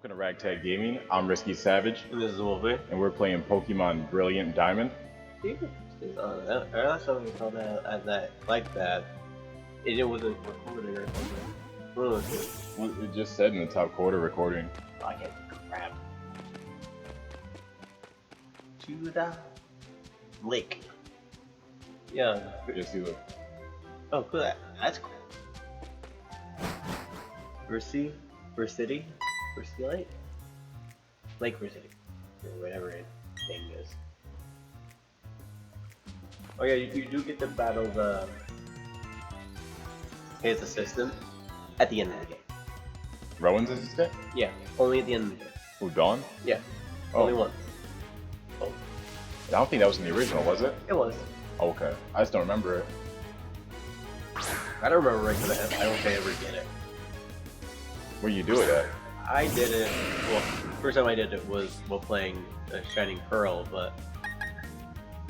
Welcome to Ragtag Gaming. I'm Risky Savage, And this is Wolfie. and we're playing Pokemon Brilliant Diamond. Last time we saw that at that like that, it wasn't recording or something. What was it? Well, it just said in the top quarter recording. I can't crap. To the lake. Yeah. Just see the Oh, cool. That's cool. Versity? Lake? Lake Versity. Or whatever it thing is. Oh yeah, you do get to battle his assistant at the end of the game. Rowan's assistant? Yeah, only at the end of the game. Who, Dawn? Yeah, Oh. only one. Oh, I don't think that was in the original, was it? it was. Okay. I just don't remember it. I don't remember right now. I don't think I ever did it. Where you do it at? I did it. Well, first time I did it was while playing Shining Pearl, but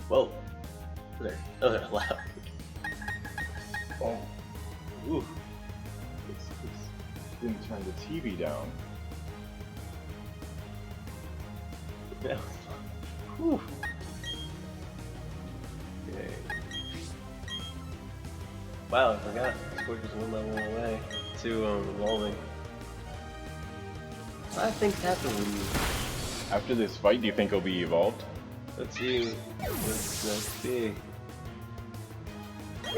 whoa, those are loud. Oh. Ooh. It's didn't turn the TV down. Yeah. Whew. Okay. Wow, I forgot. Scored just one level away to evolving. I think that's when you. After this fight, do you think it'll be evolved? Let's see. Let's see.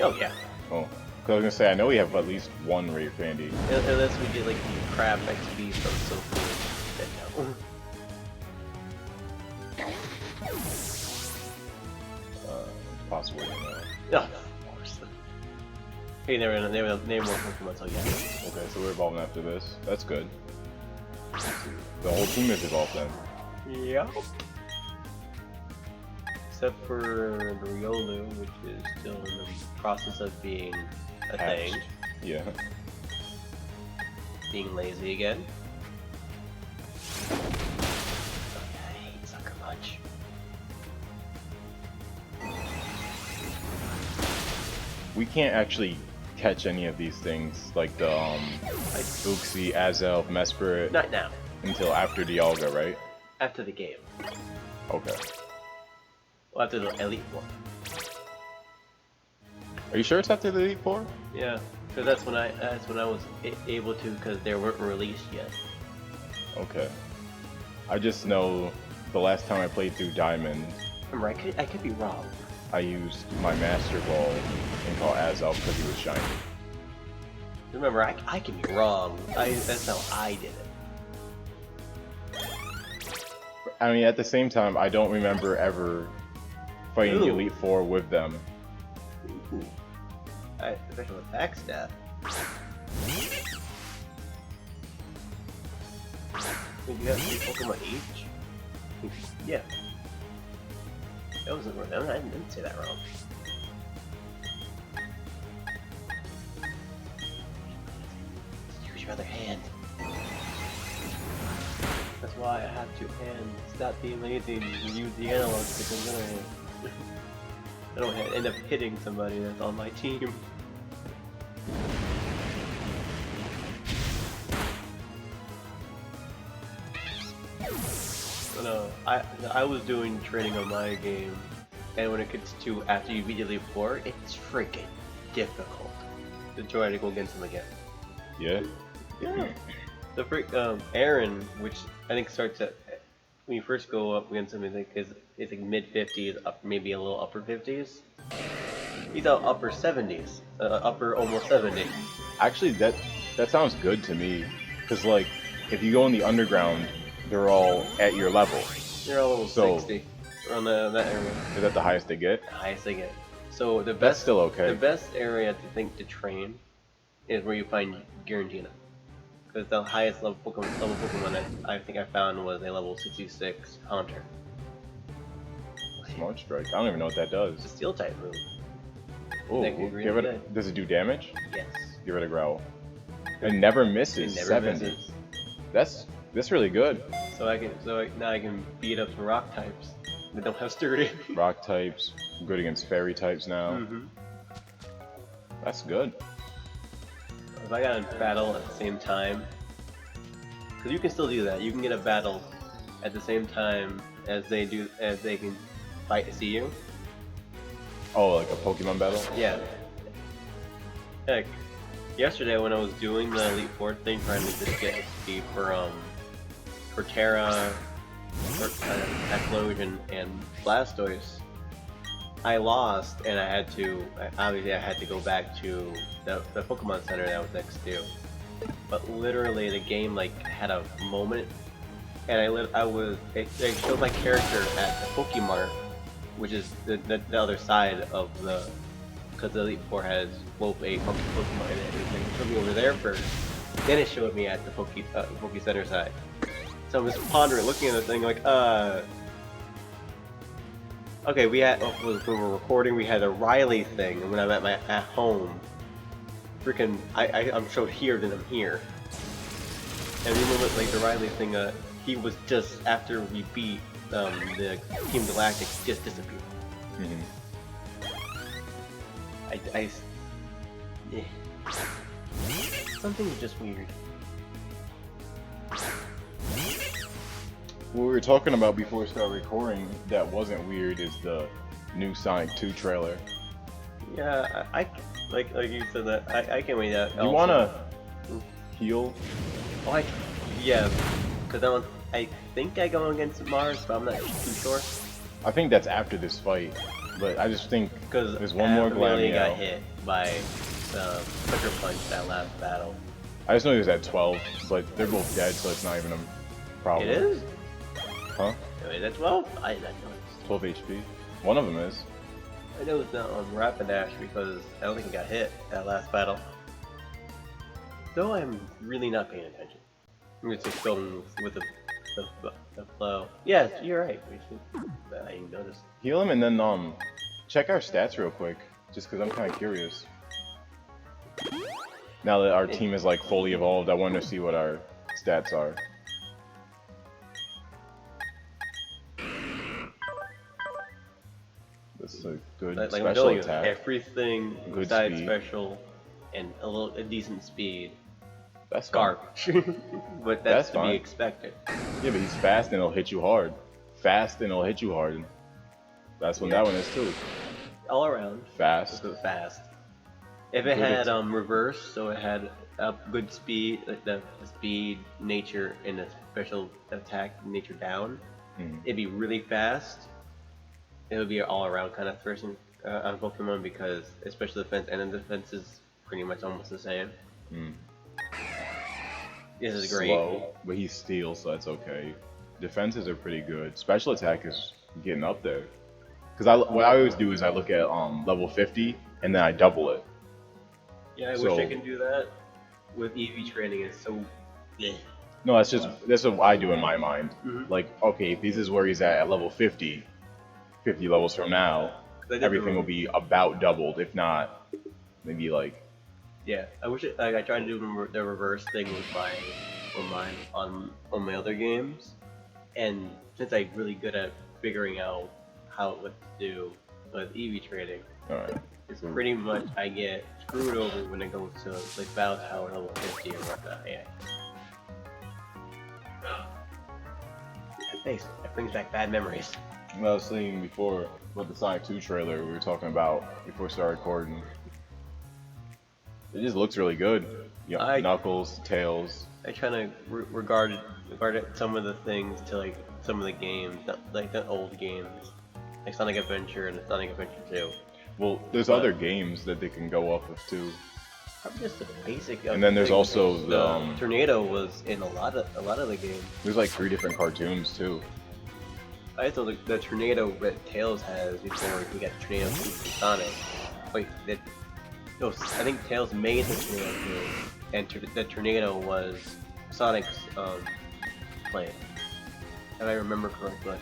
Oh yeah. Oh. Because I was gonna say, I know we have at least one Rave Candy. Unless we get like the crab XP from Sophie. Then no. Possibly. Yeah, of course. Hey, never name more Pokemon until yeah. Okay, so we're evolving after this. That's good. The whole team is evolved then. Yep. Except for the Riolu, which is still in the process of being a thing. Yeah. Being lazy again. I hate Sucker Punch. We can't actually catch any of these things, like the Uxie, Azelf, Mesprit, Not now. until after Dialga, right? After the game. Okay. Well, after the Elite one. Are you sure it's after the Elite Four? Yeah, because that's when I was able to, because they weren't released yet. Okay. I just know the last time I played through Diamond, Remember, I could be wrong. I used my Master Ball and caught Azelf because he was shiny. Remember, I can be wrong. That's how I did it. I mean, at the same time, I don't remember ever fighting the Ooh. Elite Four with them. Ooh. Especially with backstab. Wait, you have 3 Pokemon each? Yeah. That wasn't wrong. I didn't say that wrong. Use your other hand. That's why I have 2 hands. Stop being lazy and use the analog stick on the other hand. I don't end up hitting somebody that's on my team. No, I was doing training on my game, and when it gets to after you beat Elite Four, it's freaking difficult to try to go against him again. Yeah? Yeah. The Aaron, which I think starts at when you first go up against him, I think is like mid 50s, up maybe a little upper 50s. He's out upper 70s, upper almost 70. Actually, that sounds good to me. Because, like, if you go in the underground, they're all at your level. They're all level So- 60 around that area. Is that the highest they get? The highest they get. So the That's best, still okay. the best area to train is where you find Garantina. Because the highest level Pokemon I think I found was a level 66 Haunter. Smart Strike. I don't even know what that It's a does. Steel type move. Oh, That could really give it. good. Does it do damage? Yes. Give it a growl. It never misses. It never 70. misses. That's really good. So now I can beat up some rock types that don't have sturdy. Rock types. I'm good against fairy types now. Mm-hmm. That's good. If I got in battle at the same time, Because you can still do that. You can get a battle at the same time as they can fight to see you. Oh, like a Pokemon battle? Yeah. Heck, yesterday when I was doing the Elite Four thing, trying to just get XP for Terra, for Explosion, and Blastoise, I lost, and I had to go back to the Pokemon Center that was next to. But literally, the game like had a moment, and it showed my character at the Pokemart, which is the other side of the, because the Elite Four has both a Pokemon and everything. It showed me over there first, then it showed me at the Poke Center side. So I was pondering, looking at the thing like, okay, when we were recording, we had a Riley thing, and when I'm at home, freaking, I'm showed here, then I'm here. And remember, like the Riley thing, he was just after we beat the Team Galactic, he just disappeared. Yeah. Something's just weird. What we were talking about before we started recording that wasn't weird is the new Sonic 2 trailer. Yeah, like you said that, I can't wait that. You wanna heal? Oh, yeah, because I think I go against Mars, but I'm not too sure. I think that's after this fight, but I just think Because there's one more Glameow. Got hit by Sucker Punch that last battle. I just know he was at 12, but they're both dead, so it's not even a problem. It is? Huh? Wait, that's 12? I didn't know. 12 HP. One of them is. I know it's not on Rapidash because I don't think he got hit that last battle. Though I'm really not paying attention. I'm just going with the flow. Yeah, you're right. I didn't notice. Heal him and then check our stats real quick, just because I'm kind of curious. Now that our team is like fully evolved, I want to see what our stats are. This is a good Like special I'm attack. Everything Good besides speed. special and a decent speed. That's fine. Garbage. But that's to fine. be expected. Yeah, but he's fast and it'll hit you hard. Fast and it'll hit you hard. That's what that one is too. All around. Fast. So fast. If it had reverse, so it had good speed, like the speed, nature, and the special attack nature down, it'd be really fast. It would be an all-around kind of person on Pokemon because special defense and the defense is pretty much almost the same. This is great. Slow, but he's steel, so that's okay. Defenses are pretty good. Special attack is getting up there. Because what I always do is I look at level 50 and then I double it. Yeah, I wish I could do that with EV training. It's so. No, that's what I do in my mind. Like, okay, if this is where he's at level 50, 50 levels from now, everything will be about doubled, if not, maybe like. Yeah, I wish I tried to do the reverse thing with mine on my other games, and since I'm really good at figuring out what to do with EV trading, it's pretty much I get screwed over when it goes to like Battle Tower level 50 or whatnot. Yeah. That face, that brings back bad memories. I was saying before about the Sonic 2 trailer we were talking about before we started recording. It just looks really good. Yeah, Knuckles, Tails. I kind of regarded some of the things to like some of the games, like the old games, like Sonic Adventure and Sonic Adventure 2. Well, there's other games that they can go off of too. Probably just the basic. And then there's also the Tornado was in a lot of the games. There's like 3 different cartoons too. I thought the Tornado that Tails has before we got Tornado 2 from Sonic. Wait, no, I think Tails made the Tornado 2, and the Tornado was Sonic's plane. If I remember correctly.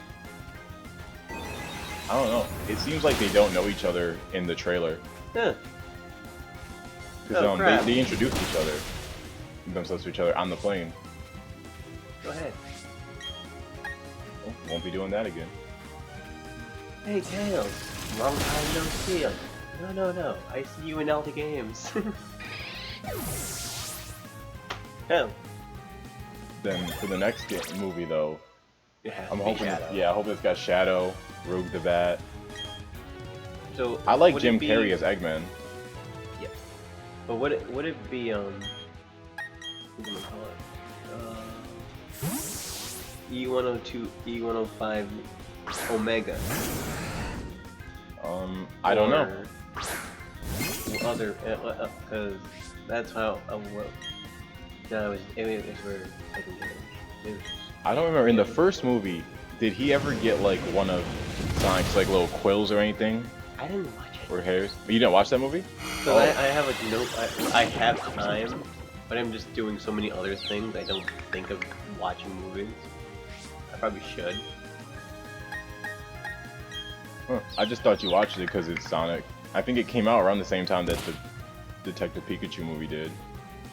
I don't know. It seems like they don't know each other in the trailer. Yeah. Because they introduced themselves to each other on the plane. Go ahead. Oh, won't be doing that again. Hey Tails, long time no see. No. I see you in all the games. Oh. Then for the next movie though, It has I'm to be hoping. Shadow. Yeah, I hope it's got Shadow, Rogue the Bat. So I like would Jim it be, Carrey as Eggman. Yeah. But would it be what do we call it? E102, E105 Omega. I don't know. Or other, because that's how no, it was where I can get it. I don't remember in the first movie. Did he ever get like one of Sonic's like little quills or anything, I didn't watch it. or hairs? You didn't watch that movie? So Oh. I have like no, I have time, but I'm just doing so many other things. I don't think of watching movies. I probably should. Huh. I just thought you watched it because it's Sonic. I think it came out around the same time that the Detective Pikachu movie did.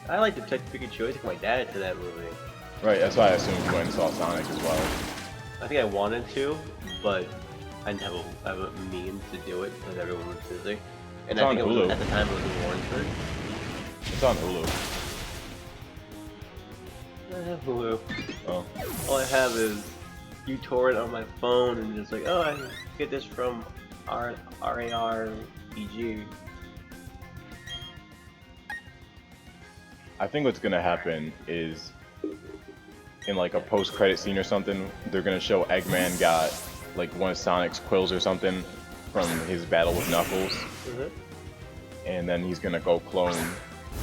I like Detective Pikachu. I took my dad to that movie. Right, that's why I assumed you went and saw Sonic as well. I think I wanted to, but I didn't have a means to do it because everyone was busy. And It's I on think it was, Hulu. at the time it was in Warrensburg. It's on Hulu. I don't have Hulu. Oh. All I have is you tore it on my phone and just like, oh, I get this from RARPG. I think what's gonna happen is in like a post-credit scene or something, they're gonna show Eggman got like one of Sonic's quills or something from his battle with Knuckles, and then he's gonna go clone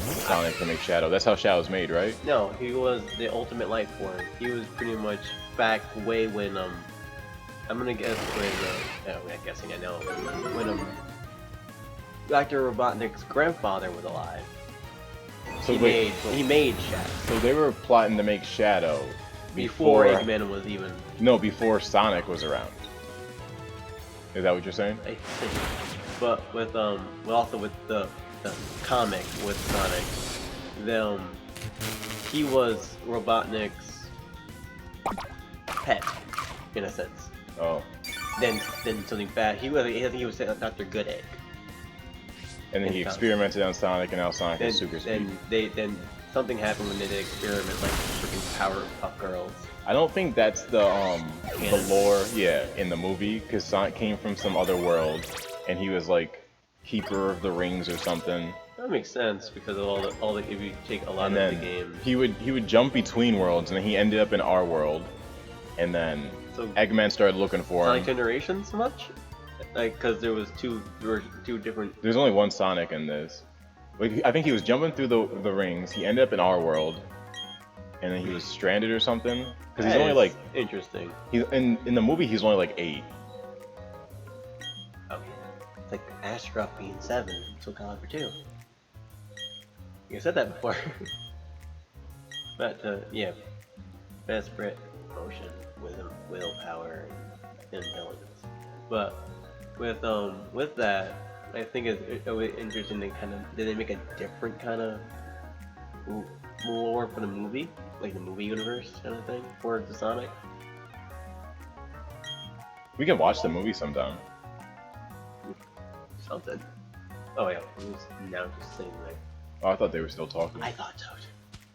Sonic to make Shadow. That's how Shadow's made, right? No, he was the ultimate life form. He was pretty much back way when I'm gonna guess when I'm not guessing, I know when Dr. Robotnik's grandfather was alive. So He made Shadow so they were plotting to make Shadow before Eggman was even. No, before Sonic was around. Is that what you're saying? I think. But with also with the comic with Sonic, he was Robotnik's pet, in a sense. Oh. Then something bad. I think he was Dr. Goodegg. And then he experimented on Sonic, and now Sonic has super speed. Then something happened when they did experiment like freaking Powerpuff Girls. I don't think that's the lore, yeah, in the movie, because Sonic came from some other world, and he was like keeper of the rings or something. That makes sense because of all the if you take a lot And of then the games. he would jump between worlds, and then he ended up in our world, and then So Eggman started looking for Sonic him. Generations much? Like, cause there were two different. There's only one Sonic in this. Like, I think he was jumping through the rings. He ended up in our world, and then he was stranded or something. Because he's only like interesting. he's in the movie. He's only like 8. Okay. It's like Astaroth being 7, so Caliber 2. You said that before. But yeah, desperate motion, willpower, and intelligence. But with that, I think it's interesting. They did they make a different kind of lore for the movie, like the movie universe kind of thing for the Sonic. We can watch the movie sometime. Something. Oh yeah, it was now just sitting there. Oh, I thought they were still talking. I thought so.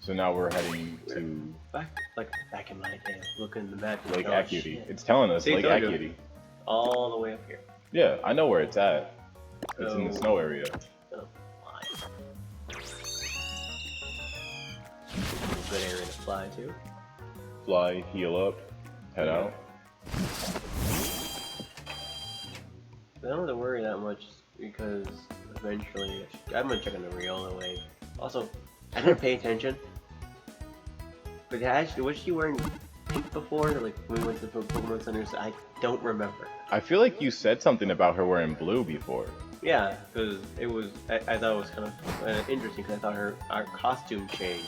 So now we're heading to Back in my day, looking in the map. Lake oh, Acuity. shit. It's telling us See, Lake told you. Acuity. All the way up here. Yeah, I know where it's at. It's in the So- snow area. Oh, fly. Good area to fly to. Fly, heal up, head out. I don't have to worry that much because eventually I'm gonna check on the reel away. Also, I didn't pay attention. But actually, was she wearing pink before? Like when we went to the Pokemon Centers, I don't remember. I feel like you said something about her wearing blue before. Yeah, because it was. I thought it was kind of interesting because I thought our costume changed.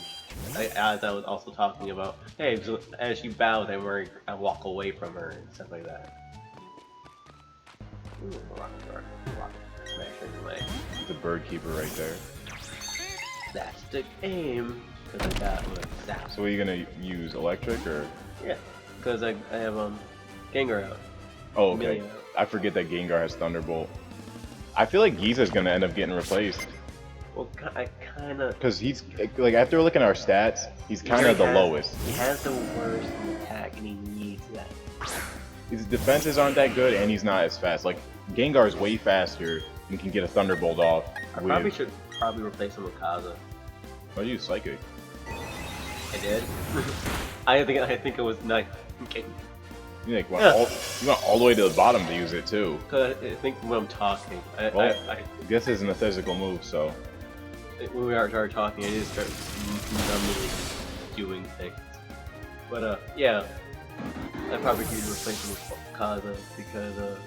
As I was also talking about, hey, so as she bows, I walk away from her and stuff like that. Ooh, rock, smash her away. The bird keeper right there. That's the aim. Because I got zap. So are you gonna use electric or? Yeah, because I have Gengar out. Oh, okay. Amelia. I forget that Gengar has Thunderbolt. I feel like Giza's gonna end up getting replaced. Well, I kind of. Because he's like after looking at our stats, he's kind of the lowest. He has the worst attack, and he needs that. His defenses aren't that good, and he's not as fast. Like Gengar's way faster and can get a Thunderbolt off. I probably should replace him with Kaza. Why use Psychic? I did. I think it was nice. Okay. You went all the way to the bottom to use it too. Cause I think when I'm talking, I guess it's an physical move, so. When we started talking, I just started numbly doing things. But yeah, I probably could replace him with Kaza because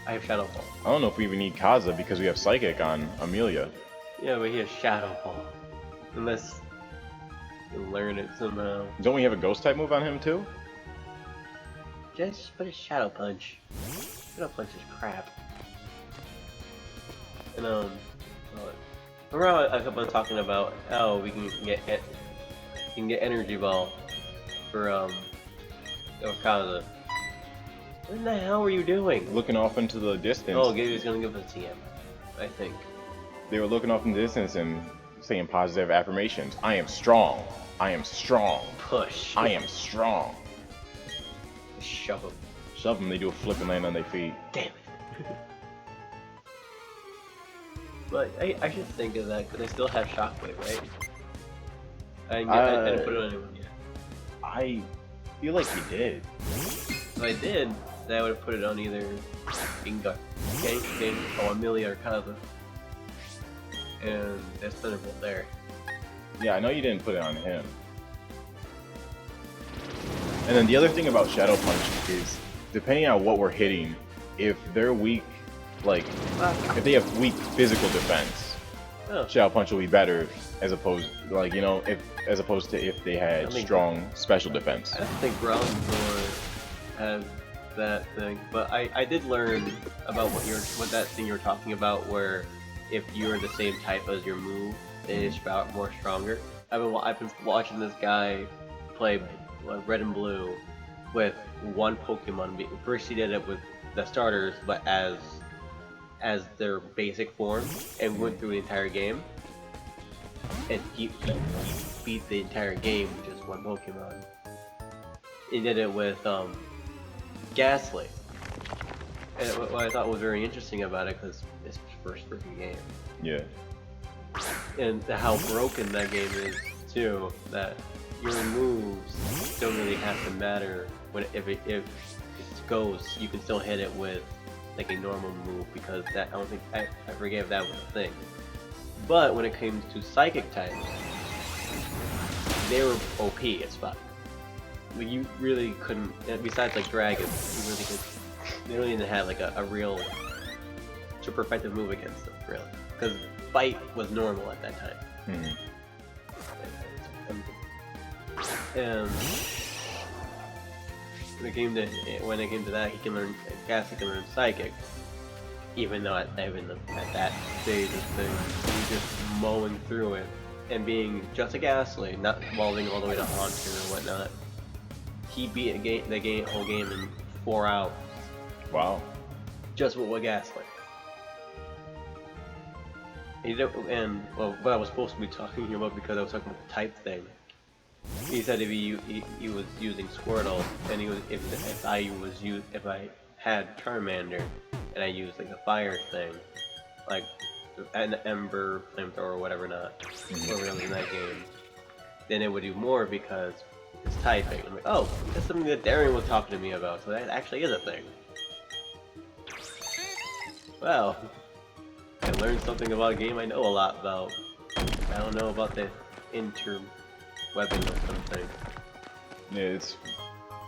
I have Shadow Ball. I don't know if we even need Kaza because we have Psychic on Amelia. Yeah, but he has Shadow Ball. Unless you learn it somehow. Don't we have a Ghost type move on him too? Just put a Shadow Punch. Shadow Punch is crap. And remember I kept on talking about how we can get Energy Ball for Kaza. What the hell were you doing? Looking off into the distance. Oh, Gabe was gonna give it a TM, I think. They were looking off in the distance and saying positive affirmations. I am strong. I am strong. Push. I am strong. Shove them. Shove them, they do a flip and land on their feet. Damn it. But I should think of that, because I still have Shockwave, right? I didn't put it on anyone yet. I feel like you did. If I did, then I would have put it on either Gengar, or Amelia or Kaza. And that's Thunderbolt there. Yeah, I know you didn't put it on him. And then the other thing about Shadow Punch is, depending on what we're hitting, if they're weak, like, if they have weak physical defense, Shadow Punch will be better as opposed, like, you know, as opposed to if they had strong special defense. I don't think Groundlord has that thing, but I did learn about what that thing you're talking about, where if you're the same type as your move, it is more stronger. I've been watching this guy play Red and Blue with one Pokemon. First he did it with the starters, but as their basic form, and went through the entire game. And he beat the entire game with just one Pokemon. He did it with Ghastly. And what I thought was very interesting about it, because it's his first freaking game. Yeah. And how broken that game is too. That your moves don't really have to matter if it goes. You can still hit it with like a normal move, because that I forget if that was a thing. But when it came to Psychic types, they were OP as fuck. But you really couldn't. Besides like Dragon, you really could. They really didn't have like a real super effective move against them, really, because Fight was normal at that time. And when it came to that, he can learn. Ghastly can learn Psychic, even though at that stage of things, he's just mowing through it and being just a Ghastly, not evolving all the way to Haunter or whatnot. He beat the whole game in 4 hours. Wow. Just with one Ghastly. And well, what I was supposed to be talking about, because I was talking about the type thing. He said if he was using Squirtle, and if I had Charmander and I used like the fire thing, like an Ember, Flamethrower, or whatever whatever else in that game, then it would do more because it's typing. I'm like, oh, that's something that Darren was talking to me about, so that actually is a thing. Well, I learned something about a game I know a lot about. I don't know about the interwebbing of something. Yeah,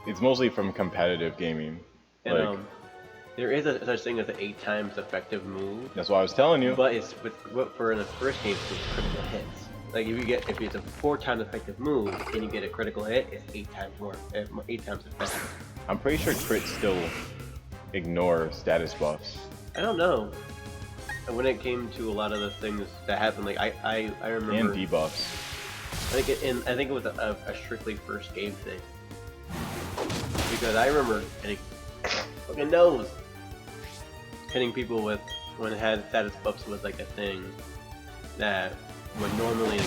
it's mostly from competitive gaming. And like, there is a such thing as an 8 times effective move. That's what I was telling you. But it's for the first game, it's critical hits. Like if it's a 4 times effective move and you get a critical hit, it's 8 times effective. I'm pretty sure crits still ignore status buffs. I don't know. And when it came to a lot of the things that happened, like I remember. And debuffs. I think it was a strictly first game thing. Because I remember hitting fucking nose. Hitting people with when it had status buffs was like a thing. that would normally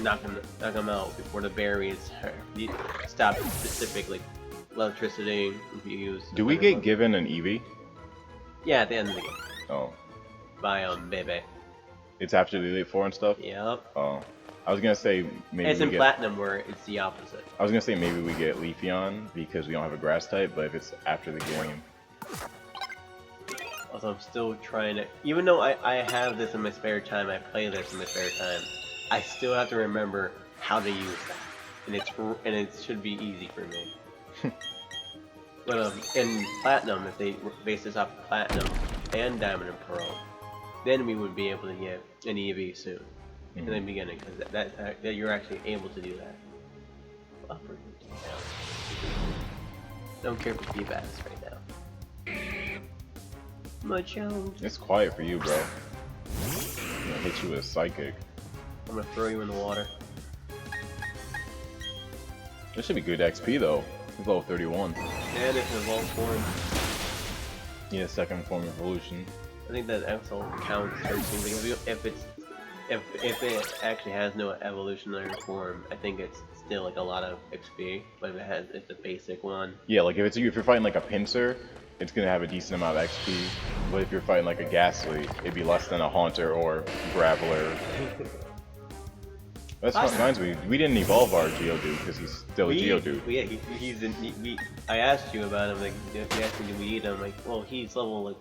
knock him out before the berries stop specifically electricity if you use. Do we get given an Eevee? Yeah, at the end of the game. Oh. By Bebe. It's after the Elite Four and stuff? Yep. Oh. I was gonna say maybe it's in Platinum where it's the opposite. I was gonna say maybe we get Leafeon because we don't have a grass type, but if it's after the game. Also, I'm still trying to, even though I have this in my spare time, I play this in my spare time, I still have to remember how to use that. And it should be easy for me. But in Platinum, if they base this off of Platinum and Diamond and Pearl, then we would be able to get an EV soon. In the beginning, because that you're actually able to do that. Up or down. Don't care for feedbacks right now. Much out. It's quiet for you, bro. I'm gonna hit you with a psychic. I'm gonna throw you in the water. This should be good XP though. It's level 31. And it's evolved form. Yeah, second form evolution. I think that also counts because if it actually has no evolutionary form, I think it's still like a lot of XP. But if it's a basic one. Yeah, like if you're fighting like a pincer, it's gonna have a decent amount of XP. But if you're fighting like a Ghastly, it'd be less than a Haunter or Graveler. That's what reminds me. We didn't evolve our Geodude because he's still a Geodude. Yeah, I asked you about him. Like, you asked me, do we eat him? Like, well, he's level like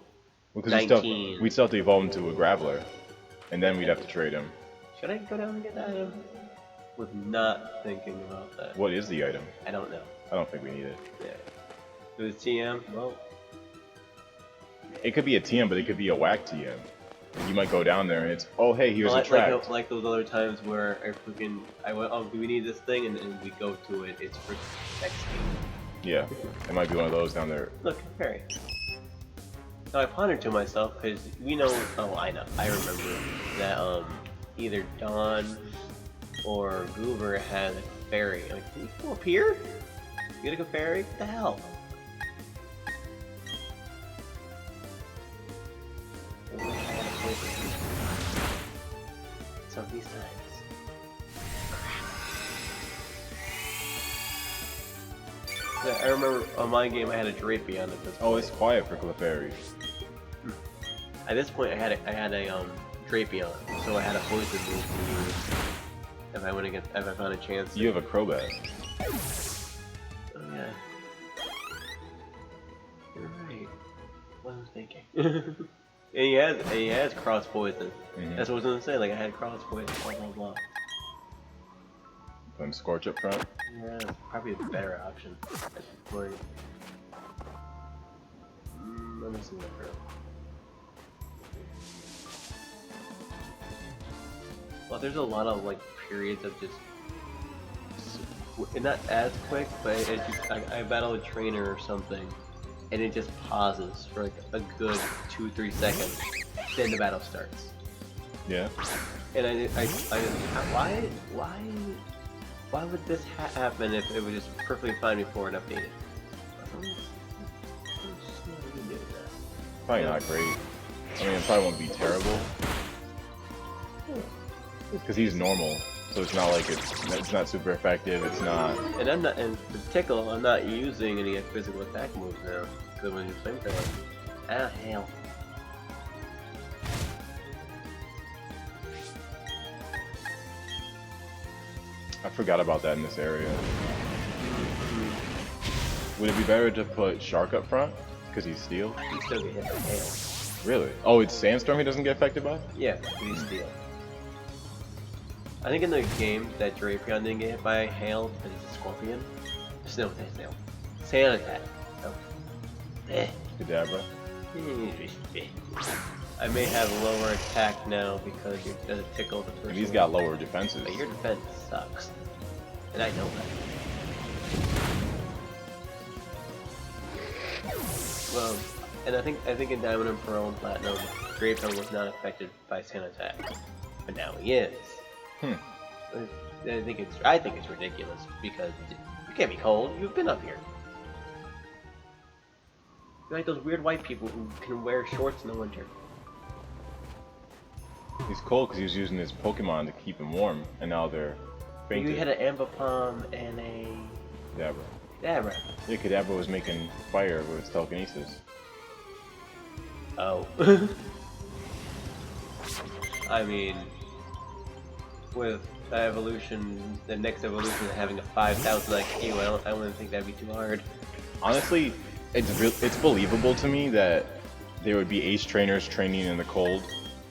19. We'd still have to evolve him to a Graveler, and then we'd have to trade him. Should I go down and get that item? Was not thinking about that. What is the item? I don't know. I don't think we need it. Yeah. It was TM. Well, it could be a TM, but it could be a whack TM. You might go down there and it's, oh hey, here's a track. Like those other times where if we can, I went, oh, do we need this thing? And we go to it, it's for XP. Yeah, it might be one of those down there. Look, Harry. Now I pondered to myself, because we know, oh I know, I remember that either Dawn or Goober had a fairy. I'm like, can you go up here? You get a fairy? What the hell? So these times. Yeah, I remember on my game I had a Drapion at this point. Oh, it's quiet for Clefairy. At this point I had a Drapion, so I had a poison move to use if I found a chance. You have a Crobat. Oh yeah. You're right. What was I thinking? And he has cross poison. That's what I was gonna say. Like I had cross poison. Blah blah blah. Put Scorch up front. Yeah, that's probably a better option at this point. Let me see that girl. Well, there's a lot of like periods of just not as quick, but it just I battle a trainer or something. And it just pauses for like a good 2-3 seconds. Then the battle starts. Yeah. And why would this happen if it was just perfectly fine before it updated? Probably not great. I mean, it probably won't be terrible. Because he's normal, so it's not like it's not super effective. It's not. And for Tickle, I'm not using any physical attack moves now. Because when you're playing ah hell. I forgot about that in this area. Would it be better to put Shark up front? Because he's steel? You still get hit by hail. Really? Oh, it's Sandstorm he doesn't get affected by? Yeah, he's steel. I think in the game that Drapion didn't get hit by hail because he's a scorpion. Snow Sand attack. Oh. Kadabra. I may have lower attack now because you're gonna tickle the first. And he's got lower defenses. But your defense sucks. And I know that. Well, and I think in Diamond and Pearl and Platinum, Drapion was not affected by Sand attack. But now he is. I think it's ridiculous because you can't be cold. You've been up here. You're like those weird white people who can wear shorts in the winter. He's cold because he was using his Pokemon to keep him warm, and now they're fainted. You had an Ambipom and a Kadabra. Kadabra. Yeah, Kadabra was making fire with its telekinesis. Oh. I mean, with the evolution, the next evolution having a 5,000 IQ, I wouldn't think that'd be too hard. Honestly, it's believable to me that there would be ace trainers training in the cold,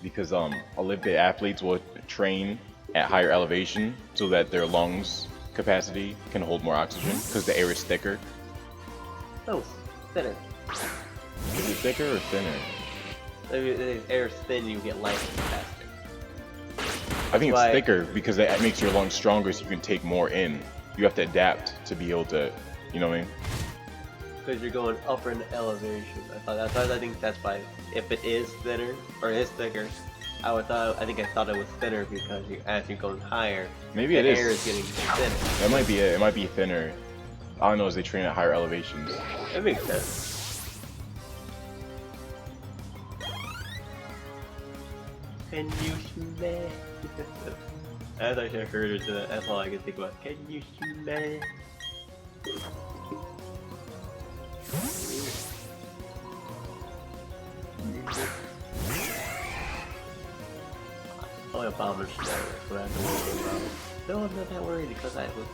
because Olympic athletes will train at higher elevation so that their lungs capacity can hold more oxygen because the air is thicker. Oh, thinner. Is it thicker or thinner? If the air is thin, you get light faster. I think it's thicker because it makes your lungs stronger so you can take more in. You have to adapt to be able to, you know what I mean? Because you're going up in elevation. I think that's why. If it is thinner or is thicker, I think I thought it was thinner because as you're going higher, maybe the it air is. is getting thinner. That might be it. It might be thinner. All I know is they train at higher elevations. That makes sense. Can you smell? As I should have heard it, that's all I can think about. Can you smell? Oh, a bomber snow. That's what I have to worry about. No, I'm not that worried because I was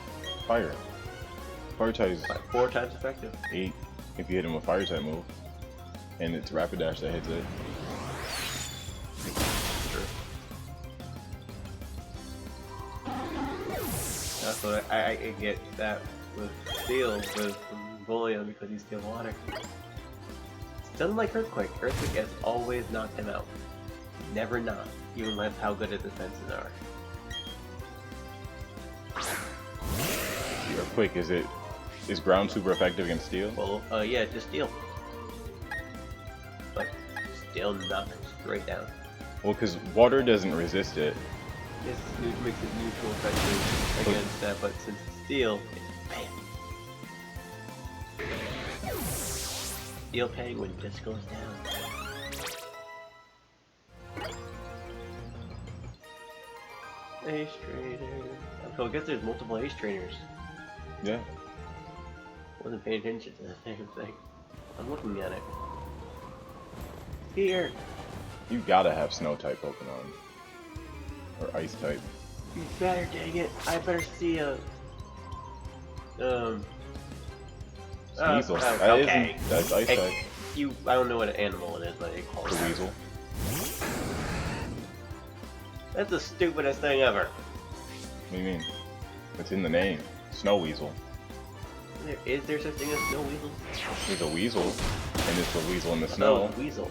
Fire. Fire type is 4 times effective. 8 if you hit him with fire type move. And it's Rapidash that hits it. Sure. That's what I get that with Steel, with Bullion, because he's Steel Water. It's done like Earthquake. Earthquake has always knocked him out. Never not, even with how good his defenses are. Earthquake, is ground super effective against steel? Well, yeah, just Steel. But Steel knocks straight down. Well, because water doesn't resist it. Yes, it makes it neutral effective against that, but since it's Steel, it's bam. Steel Penguin just goes down. Ace Trainer. So I guess there's multiple Ace Trainers. Yeah. Wasn't paying attention to the damn thing. I'm looking at it. Here! You gotta have snow type Pokemon. Or ice type. You better, dang it! I better see a... Sneasel. Okay. That's ice Hey, type. I don't know what animal it is, but they call it. The Weasel. That's the stupidest thing ever. What do you mean? It's in the name. Snow Weasel. Is there such thing as snow weasels? There's a weasel, and it's a weasel in the I thought snow. it was weasel.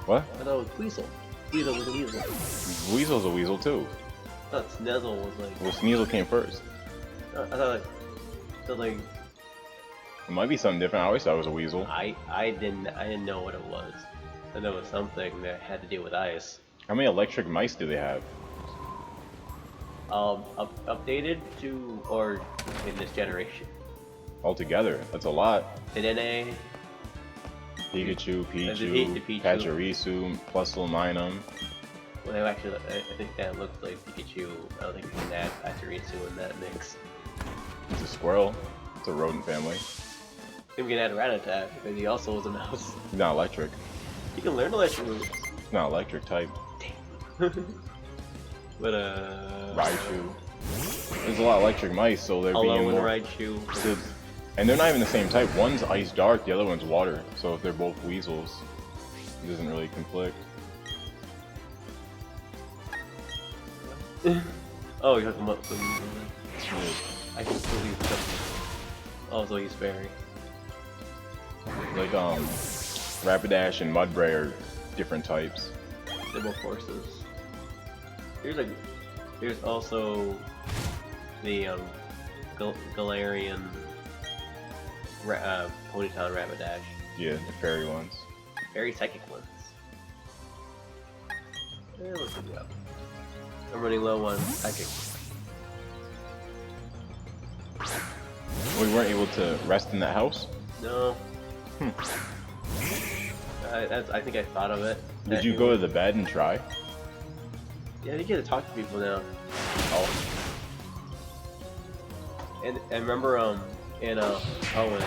What? I thought it was weasel. Weasel was a weasel. Weasel's a weasel too. I thought Sneasel was like... Well, Sneasel came first. I thought like... It might be something different. I always thought it was a weasel. I didn't know what it was. I know it was something that had to do with ice. How many electric mice do they have? Updated to, or in this generation? Altogether, that's a lot. Dedenne, Pikachu, Pikachu. Pichu, Pachirisu, Plusle, well actually, I think that looks like Pikachu. I don't think you can add Pachirisu in that mix. It's a squirrel. It's a rodent family. I think we can add Ragtag, because he also is a mouse. He's not electric. You can learn electric moves. He's not electric type. But Raichu. There's a lot of electric mice, so they're being Alone more... Raichu. And they're not even the same type. One's ice dark, the other one's water. So if they're both weasels, it doesn't really conflict. Oh, you have to up some. I completely forgot. Also, he's fairy. Like Rapidash and Mudbray are different types. They're both horses. There's also the Galarian Ponytown Rapidash. Yeah, the fairy ones. Very psychic ones. Let's look it up. I'm running low on psychic. We weren't able to rest in that house? No. I think I thought of it. Did you go to the bed and try? Yeah, you get to talk to people now. Oh, And remember, in Owen,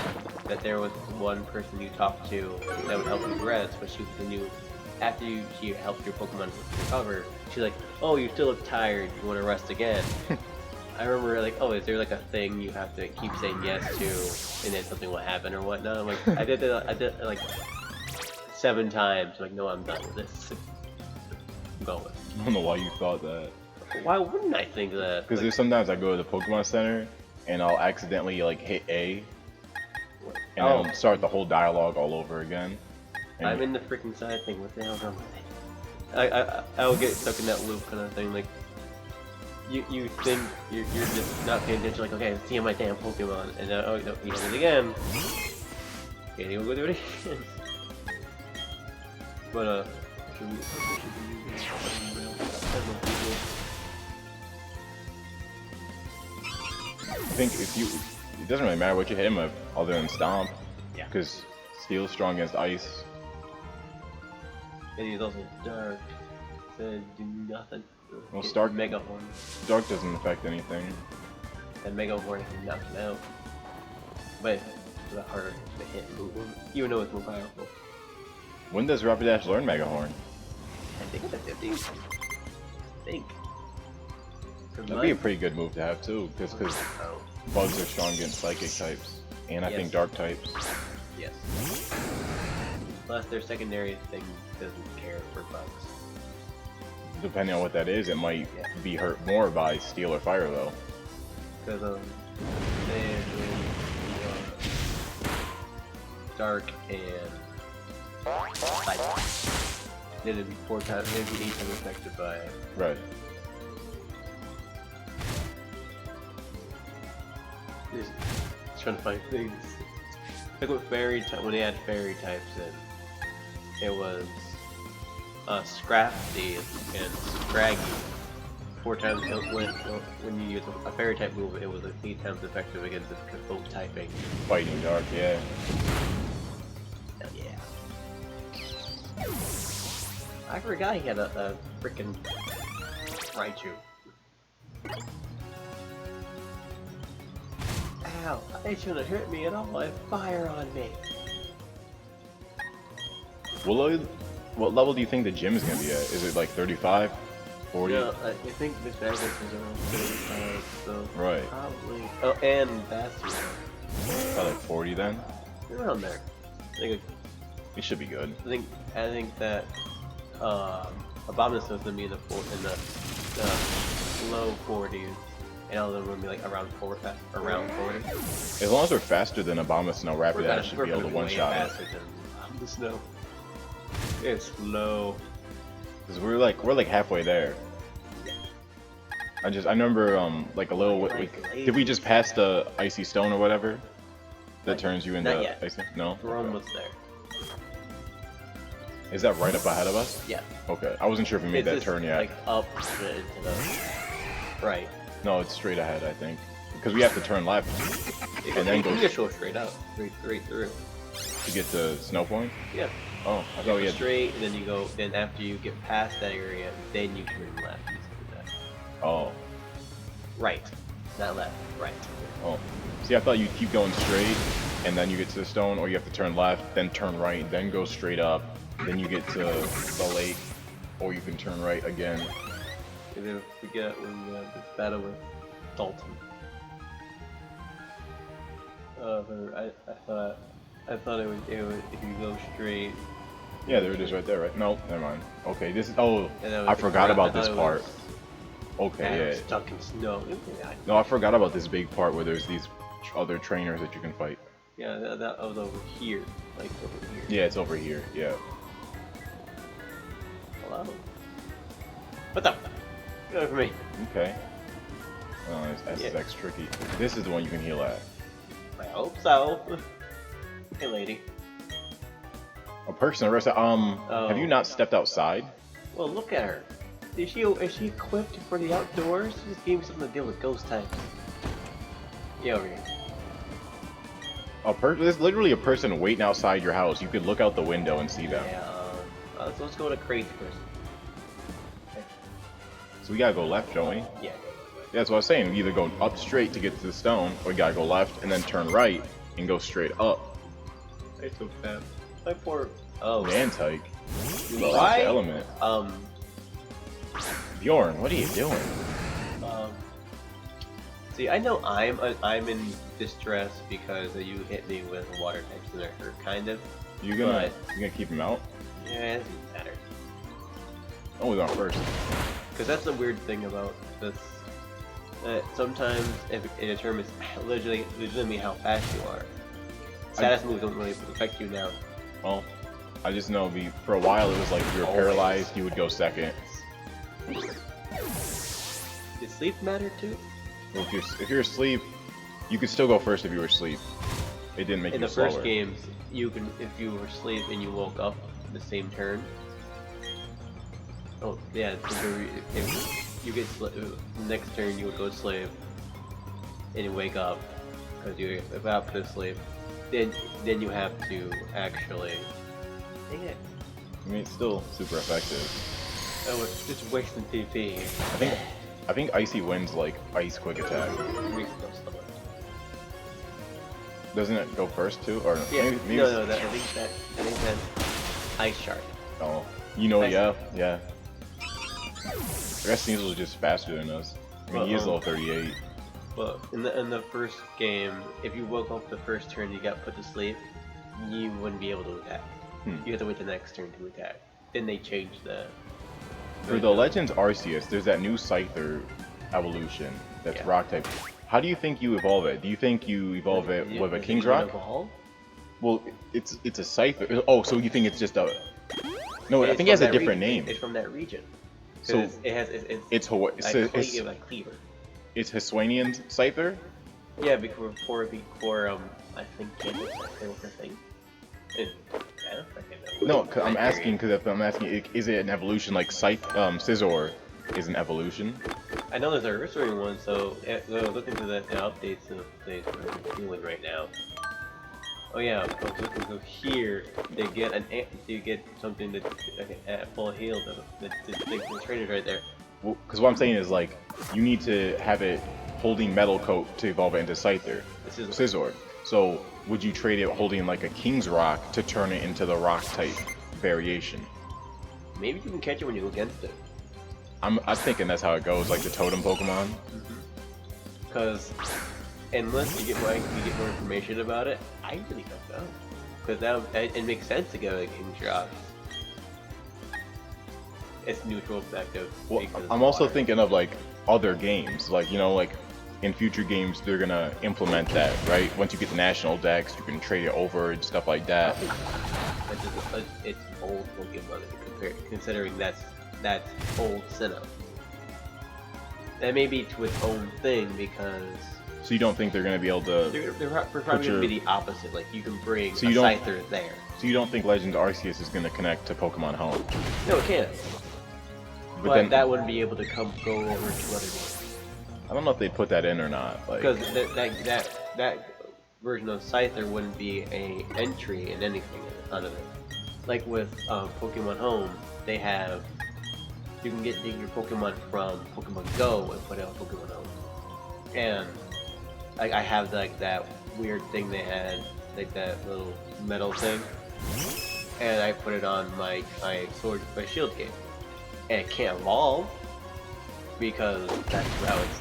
that there was one person you talked to that would help you rest, but after she helped your Pokemon recover, she's like, "Oh, you still look tired. You want to rest again?" I remember like, "Oh, is there like a thing you have to keep saying yes to, and then something will happen or whatnot?" I'm like, I did it like 7 times. I'm like, no, I'm done with this. I'm going. I don't know why you thought that. Why wouldn't I think that? Because Like, there's sometimes I go to the Pokemon Center and I'll accidentally like hit A, and oh, then start the whole dialogue all over again. And I'm in the freaking side thing. What the hell's wrong with me? I'll get stuck in that loop kind of thing. Like, you think you're just not paying attention. Like, okay, let's see my damn Pokemon, and then oh no, you hit it again. Okay, you wanna go do it again. But should we I think it doesn't really matter what you hit him with, other than Stomp. Yeah. Because Steel's strong against Ice. And he's also dark. So do nothing. Well, Get Stark- Mega Horn. Dark doesn't affect anything. And Mega Horn can knock him out. But it's a lot harder to hit and move, even though it's more powerful. When does Rapidash learn Mega Horn? I think it's a 50. I think. That'd be a pretty good move to have too, because Oh, Bugs are strong against Psychic types, and I Yes. think Dark types. yes. Plus their secondary thing doesn't care for bugs. Depending on what that is, it might Yeah. be hurt more by Steel or Fire though. Because they dark and light. Then it'd be 4 times, maybe 8 times affected by Right. just trying to find things. Like with fairy type, when they had fairy types in, it was Scrafty and Scraggy. 4 times when you use a fairy type move, it was like 8 times effective against the both typing. Fighting Dark, yeah. Hell yeah. I forgot he had a freaking Raichu. Ow, it shouldn't have hurt me at all. It fire on me. What level do you think the gym is gonna be at? Is it like 35? 40? No, I think Miss Magnus is around 35, so Right. probably. Oh, and Bastard. Probably like 40 then? Around there. It should be good. I think that Abominus is gonna be in the low 40s, and all of them will be like around 40. As long as we're faster than Obama Snow, Rapidash should be able to one-shot it. faster than the snow. It's slow. Because we're like halfway there. I remember like a little did we just pass the Icy Stone or whatever? That turns you into Not yet. Icy? No? We're Okay. almost there. Is that right up ahead of us? Yeah. Okay. I wasn't sure if we made It's that just, turn yet. like up into the right. No, it's straight ahead, I think. Because we have to turn left and then You go can just go straight up, straight through. to get to Snow Point. Yeah. Oh, I You thought we go had. straight, and then you go. Then after you get past that area, then you turn left. Instead of that. Oh, Right, not left. Right. oh. See, I thought you'd keep going straight, and then you get to the stone, or you have to turn left, then turn right, then go straight up, then you get to the lake, or you can turn right again. And then we get when we this battle with Dalton. I thought it would if you go straight. Yeah, there it is right there, right? No, never mind. Okay, this is. Oh, And then it I was forgot I about thought this it part. was- Okay, yeah. Stuck in snow. No, I forgot about this big part where there's these other trainers that you can fight. Yeah, that was over here, like over here. Yeah, it's over here. Yeah. Hello. What the? Get away from me. Okay. Oh, it's SX tricky. This is the one you can heal at. I hope so. Hey, lady. A person arrested. Have you not stepped outside? Well, look at her. Is she equipped for the outdoors? She just gave me something to deal with ghost types. Yeah, over here. There's literally a person waiting outside your house. You could look out the window and see them. Yeah. So let's go to crazy person. Okay. So we gotta go left, don't we? Yeah. Yeah, that's what I was saying. We either go up straight to get to the stone, or we gotta go left and then turn right and go straight up. I took that. My poor. Oh. Mantyke. Why? Element. Bjorn, what are you doing? See, I know I'm in distress because you hit me with water types and it hurt, kind of. You gonna keep him out? Yeah, it doesn't matter. Oh, we went first. Because that's the weird thing about this. Sometimes it determines legitimately how fast you are. Status moves don't really affect you now. Well, I just know for a while it was like if you were paralyzed, you would go second. Does sleep matter too? Well, if you're asleep, you could still go first if you were asleep. It didn't make you slower. In the first games, you can if you were asleep and you woke up the same turn. Oh yeah, if you get next turn you would go slave, and you wake up because you're about to sleep. Then you have to actually. Dang it! I mean, it's still super effective. Oh, it's just wasting TP. I think Icy Wind's like ice quick attack. Doesn't it go first too? Or yeah, maybe no, I think that's Ice Shark. Oh, you know, yeah. I guess Sneasel is just faster than us. I mean, he is level 38. Well, in the first game, if you woke up the first turn, you got put to sleep, you wouldn't be able to attack. You have to wait the next turn to attack. Then they changed the. For the Legends Arceus, there's that new Scyther evolution that's rock type. How do you think you evolve it? Do you think you evolve it with a King's Rock? Evolve? Well, it's a Scyther. Oh, so you think it's just a? No, I think it has a different name. It's from that region. So it's Hawaii. Like Cleaver. It's Hisuian's Scyther? Yeah, before I think Candace was the thing. No, cause I'm asking is it an evolution like Scizor is an evolution? I know there's a Ursaring one, so look into the updates of the we're doing right now. Oh yeah, so here they get something that full heal the trainers right there. Well, because what I'm saying is like you need to have it holding Metal Coat to evolve it into Scyther. Scizor. So would you trade it holding like a King's Rock to turn it into the Rock type variation? Maybe you can catch it when you go against it. I'm thinking that's how it goes, like the Totem Pokemon. Because unless you get more information about it, I really don't know. Because it makes sense to go to King's Rock. It's neutral effective. Well, I'm also thinking of like other games, like like in future games they're gonna implement that, right? Once you get the national decks, you can trade it over and stuff like that. It's old Pokemon considering that's old Sinnoh. That may be to its own thing because. So you don't think they're gonna be able to? They're probably gonna be the opposite. Like you can bring a Scyther there. So you don't think Legends Arceus is gonna connect to Pokemon Home? No, it can't. But then, that wouldn't be able to go over to other games. I don't know if they put that in or not. Because that version of Scyther wouldn't be a entry in anything out of it. Like with Pokemon Home, they have you can get your Pokemon from Pokemon Go and put it on Pokemon Home. And I have like that weird thing they had, like that little metal thing, and I put it on my Shield game. And it can't evolve because that's how it's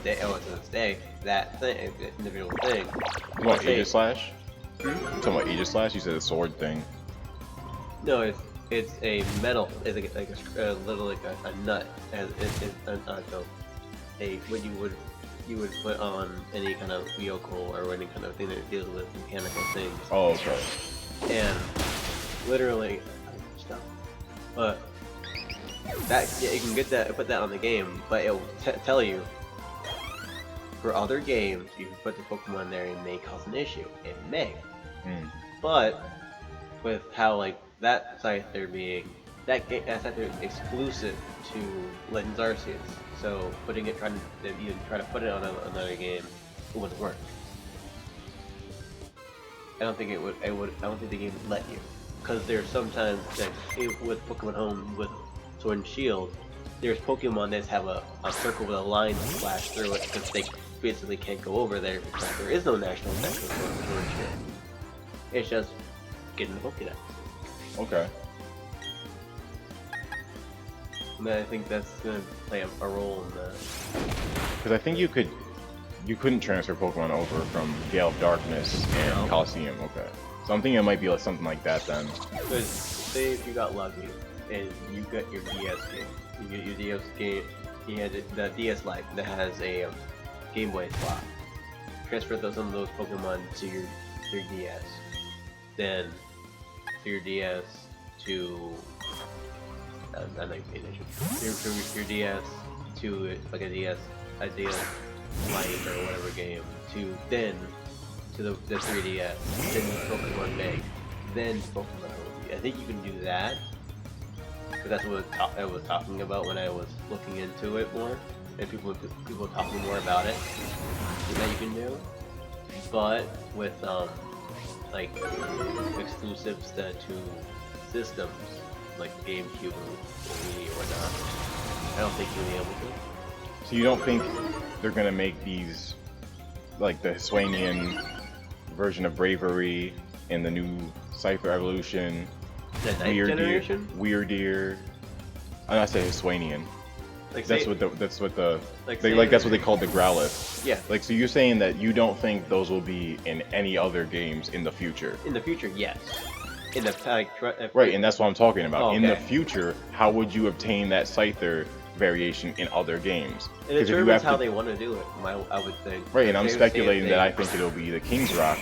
stay. That thing, the individual thing. You want Aegislash? You talking about Aegislash? You said a sword thing. No, it's a metal. It's like a little like a nut. What you would put on any kind of vehicle or any kind of thing that deals with mechanical things. Oh, okay. And literally, stuff. But. You can get that, put that on the game, but it will tell you for other games you can put the Pokemon there and it may cause an issue. It may, but with how like that Scyther being that Scyther exclusive to Legends Arceus, so trying to put it on another game, it wouldn't work. I don't think it would. I don't think the game would let you, because there's sometimes that with Pokemon Home with Sword and Shield, there's Pokemon that have a circle with a line flash through it because they basically can't go over there because there is no national dex for shit. It's just getting the Pokédex. Okay. And I think that's gonna play a role in that. Because I think you couldn't transfer Pokemon over from Gale of Darkness and Coliseum. Okay. So I'm thinking it might be like something like that then. Because say if you got lucky and you got your DS game, you get your DS game, you had the DS Lite that has a Game Boy slot. Transfer some of those Pokemon to your DS, then to your DS to I'm not paying attention. Your DS to like a DS Lite or whatever game to then to the 3DS, then Pokemon Meg, then Pokemon Home. I think you can do that. But that's what I was talking about when I was looking into it more, and people talking more about it. That you can do, but with like exclusives to systems like GameCube or Wii or whatnot, I don't think you'll be able to. So you don't think they're gonna make these like the Hisuian version of Bravery and the new Cypher Evolution? The ninth generation? Weirdeer. I'm not saying Hisuian. Like that's what they called the Growlithe. Yeah. Like, so you're saying that you don't think those will be in any other games in the future? In the future, yes. In the right, and that's what I'm talking about. Oh, okay. In the future, how would you obtain that Scyther variation in other games? It determines how they want to do it. I would think. Right, and I'm speculating that I think it'll be the King's Rock.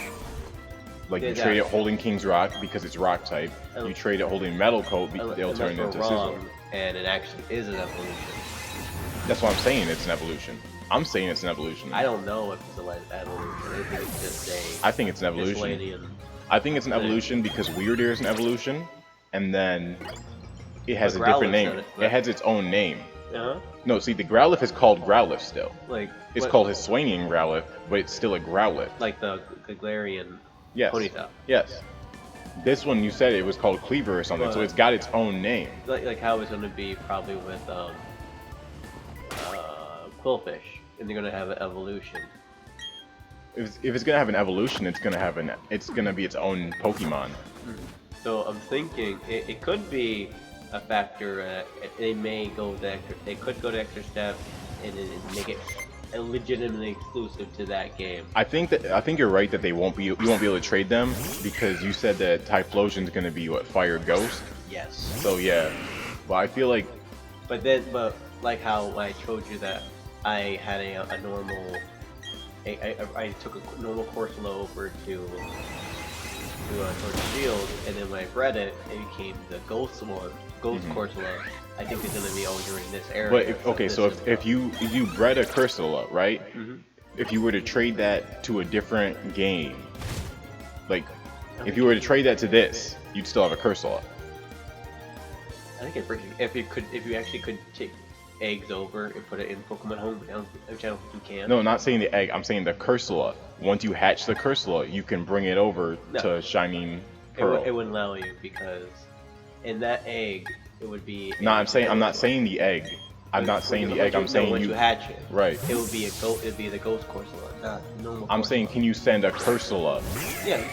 Like you trade it holding King's Rock because it's Rock type. You trade it holding Metal Coat because they'll turn into Scizor. And it actually is an evolution. That's what I'm saying. It's an evolution. I'm saying it's an evolution. I don't know if it's an evolution. I think it's just I think it's an evolution. I think it's an evolution because Weirdeer is an evolution, and then it has a different name. It has its own name. Uh-huh. No, see, the Growlithe is called Growlithe still. Like it's called Hisuian Growlithe, but it's still a Growlithe. Like the Galarian Ponyta. Yes. This one, you said it was called Cleaver or something, so it's got its own name. Like how it's going to be probably with Quillfish, and they're going to have an evolution. If it's going to have an evolution, it's going to be its own Pokemon. So I'm thinking it could be a factor. They could go to extra steps and make it legitimately exclusive to that game. I think you're right that you won't be able to trade them because you said that Typhlosion's going to be what, Fire Ghost? Yes. So yeah, but I feel like. But like how I showed you that I had a normal. I took a normal Corsola over to towards Shield, and then when I bred it, it became the Ghost one, Corsola. I think it's gonna be over in this area. But if you bred a Corsola, right? If you were to trade that to a different game, like if you were to trade that to this, you'd still have a Corsola. I think if you actually could take eggs over and put it in Pokemon Home, which I don't think you can. No, not saying the egg. I'm saying the Corsola. Once you hatch the Corsola, you can bring it over to Shining Pearl. It wouldn't allow you because in that egg it would be. No, I'm not saying the egg. I'm not saying the egg. I'm saying once you hatch it. Right. It would be the Ghost Corsola, not normal. I'm saying, can you send a Corsola? Yeah,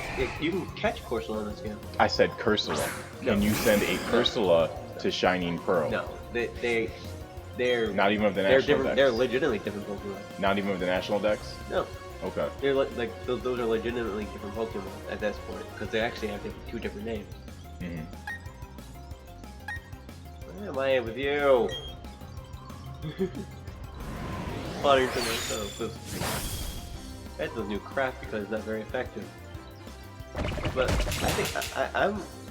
you can catch Corsola in this game. I said Corsola. Can you send a Corsola to Shining Pearl? No, they're not even of the national dex. They're legitimately different Pokemon. Not even of the national dex? No. Okay. They're like those are legitimately different Pokemon at this point because they actually have two different names. Where am I with you? Plottering to myself. That's a new crap because it's not very effective. But I think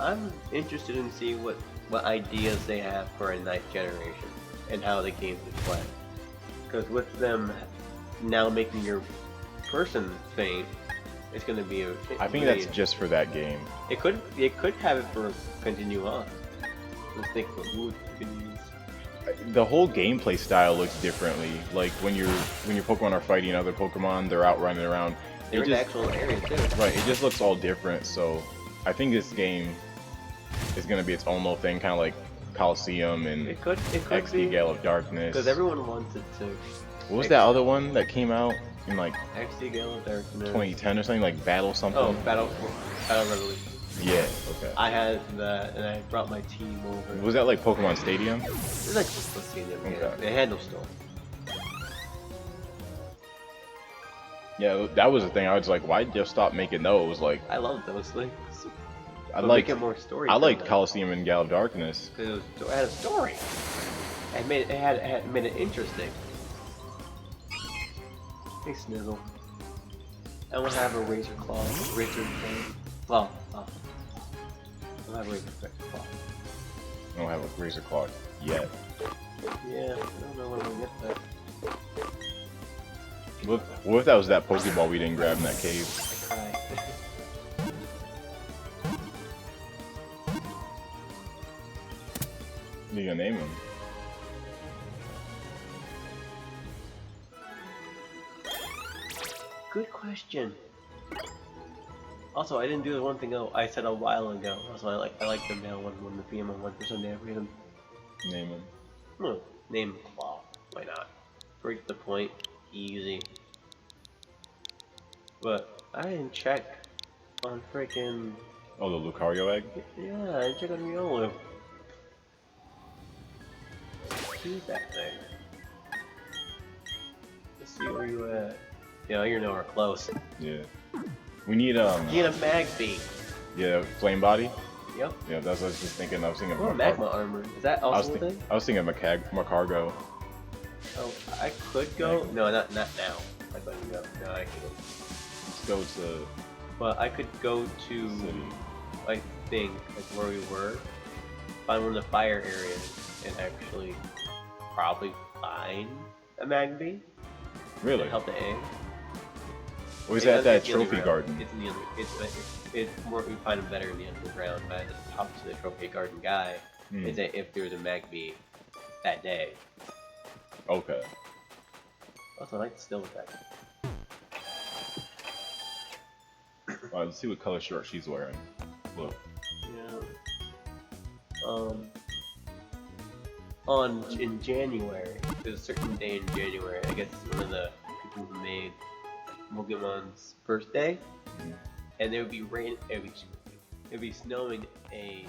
I'm interested in seeing what ideas they have for a ninth generation and how the games would play. Because with them now making your person faint, it's going to be a. I think that's just for that game. It could have it for continue on. Let's think of who could use. The whole gameplay style looks differently. Like when your Pokemon are fighting other Pokemon, they're out running around. They're in the actual area too. Right. It just looks all different. So I think this game is going to be its own little thing, kind of like Coliseum and It could XD be Gale of Darkness. because everyone wants it to. What was that other one that came out in like XD Gale of Darkness. 2010 or something, like Battle something? Oh, Battle Revolution. Yeah, okay. I had that, and I brought my team over. Was that like Pokemon Stadium? It was like just a stadium. Okay. Yeah. It had no story. Yeah, that was the thing. I was like, why just stop making those? Like, I love those things. I But like make it more story. I liked Coliseum and Gale of Darkness. Because it had a story. It made it interesting. Hey Snizzle. I want to have a Razor Claw. Well, I don't have a Razor Claw. I don't have a Razor Claw yet. Yeah, I don't know when we'll get that. What if that was that Pokeball we didn't grab in that cave? I cried. You gonna name him? Good question. Also, I didn't do the one thing I said a while ago. Also, I like the male one when the female one for some damn reason. Name him. Name Claw. Why not? Break the point. Easy. But I didn't check on freaking. Oh, the Lucario egg? Yeah, I didn't check on Riolu. Use that thing. Let's see where you at. Yeah, you're nowhere close. Yeah. We need Get a Magby. Yeah, Flame Body. Yep. Yeah, that's what I was just thinking. I was thinking. Oh, Magma Armor. Is that also a thing? I was thinking Macargo. Oh, I could go. No, not now. I couldn't go. No, I couldn't. Let's go to. But I could go to. City. I think like where we were, find one of the fire areas, and actually probably find a Magby. Really? And help the egg. Or is that It's in the trophy underground. garden? It's in the it's more we find them better in the underground. But I had to talk to the trophy garden guy. And say if there was a Magby that day. Okay. Also, I like the still attack. Alright, let's see what color shirt she's wearing. Look. Yeah. In January, there's a certain day in January. I guess it's one of the people who made Pokemon's birthday, and there would be rain. It would be snowing a